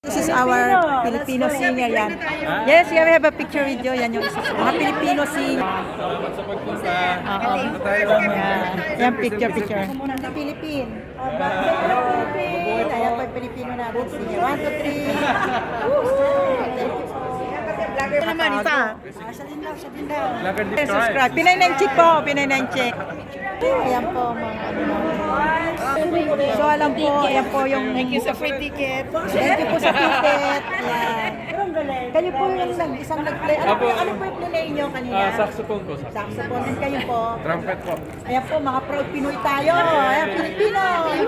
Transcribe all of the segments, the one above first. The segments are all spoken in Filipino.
This is our Filipino singer yan. Yes, here we have a picture video. Yan yung isa. Mga Filipino singer. Salamat sa pagpunta. Oo. Tayo. Yan, picture. Philippine. Philippine. Ayan po yung Filipino natin singer. 1, 2, 3. Vlogger naman, isa. Siya din daw. Subscribe. Pinay na yung chick po. Pinay na yung chick. Ayan po, mga ano natin. So, alam po, ayan po yung... Thank you sa free ticket. Thank you po sa ticket. Ayan. Kayo po yung isang nag-play. Ano po yung play nyo kanina? Saxophone ko. Saxophone. And kayo po? Trumpet ko. Ayan po, mga proud Pinoy tayo. Ayan, Pilipino. Ayan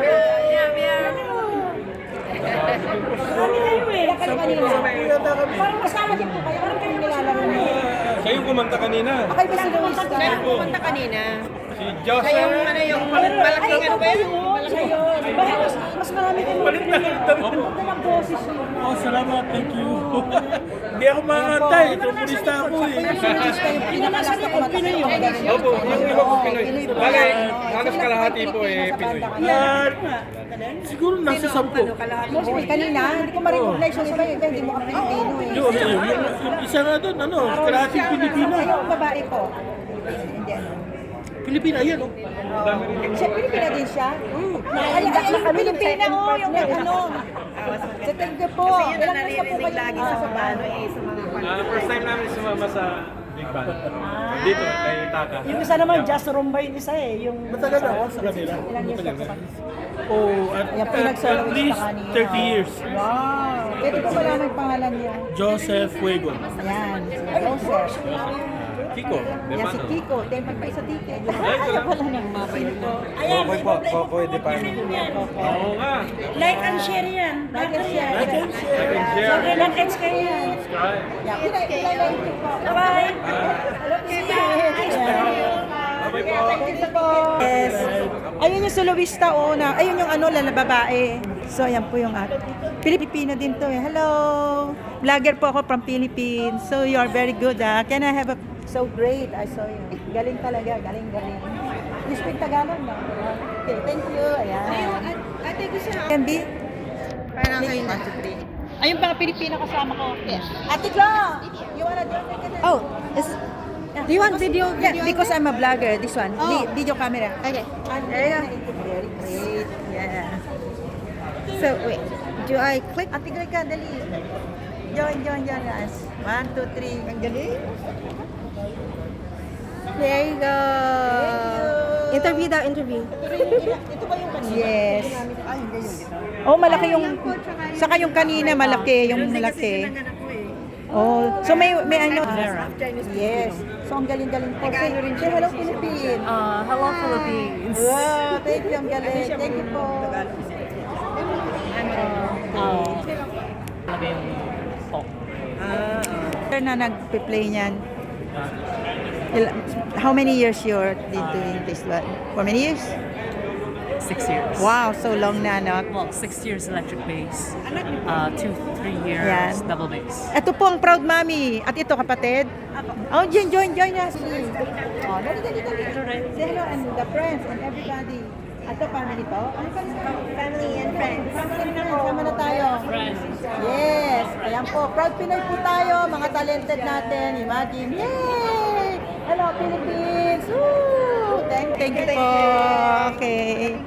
kayo kanina. Parang masama din po kayo. Parang kayo nilalaro nyo. Siya yung kumanta kanina. Okay ba si Luis ka? Pumunta kanina. Si Josh. Yung malaking ano ba yun? Mas marami kayo mga Pinoy. Ang boses nyo. Oh, salamat. Thank you. Hindi ako makakantay. Turpurista ako eh. Pinakalas na kung Pinoy yung Opo, yung iba ko Pinoy. Bale, halos kalahati po Pinoy. Siguro nasa 10. Mostly kanina, hindi ko ma-recognize yung iba, hindi mo ka Pilipino eh. Yung isa nga doon, kalahating Pilipina. Kayo, babae po. Hindi ano. Pilipina, yan oh. Siya, Pilipina din siya? Ay, Pilipina oh, yung ano. Sa Tengge po. Ilang po po kayo lagi sa paano sa mga First time namin sumama sa Big Band. Dito, kay Taka. Yung isa naman, Just Rumba yung isa eh. Yung Matagal na ako sa kanila. Ilang years na po kayo? Oh, Yan po at nag-soloist least pa kanina. 30 years. Wow. Pwede ko pala may pangalan niya. Joseph Fuego. Yan, si Joseph. Kiko. Yan si Kiko. Dahil magpa-isa ticket. Ayaw pala ng mabait ko. Kokoy po. Kokoy, di pa. Oo nga. like and share yan. Like and share. Like and share. Okay, like and share yan. Subscribe. Yeah, pinay na yung po. Bye! Hello, Thank you po. Yes. Ayun yung soloista o na. Ayun yung ano, babae. So, ayan po yung Pilipina din to. Hello. Vlogger po ako from Philippines. So, you are very good. Can I have a... So great. I saw you. Galing talaga. Galing. You speak Tagalog na? Okay, thank you. Ayan. Ate, gusto na. Candy? Parang kayo na. Ayun mga Pilipina kasama ko. Yes. Ate Klo! You wanna join me? Oh, do you want video? Yeah, because I'm a vlogger. This one. Oh. Video camera. Okay. There you go. Very great. Yeah. So, wait. Do I click? Ate Greg ka, dali. Join us. 1, 2, 3. Ang galing. There you go. Interview daw, interview. Ito ba yung kanina? Yes. Oh, malaki yung... Saka yung kanina, malaki. Yung malaki. Oh, so may ano? Yes. So ang galing-galing po. Say hello Philippines. Hello Philippines. Wow, thank you. Ang galing. Thank you po. Na nagpe-play niyan. How many years you're doing this one? For many years? 6 years. Wow, so long na, no? Well, 6 years electric bass, 2-3 years Yan. double bass. Ito po ang proud mommy. At ito kapatid. Oh, join us. Oh, dali. Say hello and the friends and everybody. Ito family to? Ano Family and friends. Sama na tayo. Yes. Ayan po. Proud Pinoy po tayo. Mga talented natin. Imagine. Yay! Hello, Philippines! Woo! Thank you po. Okay.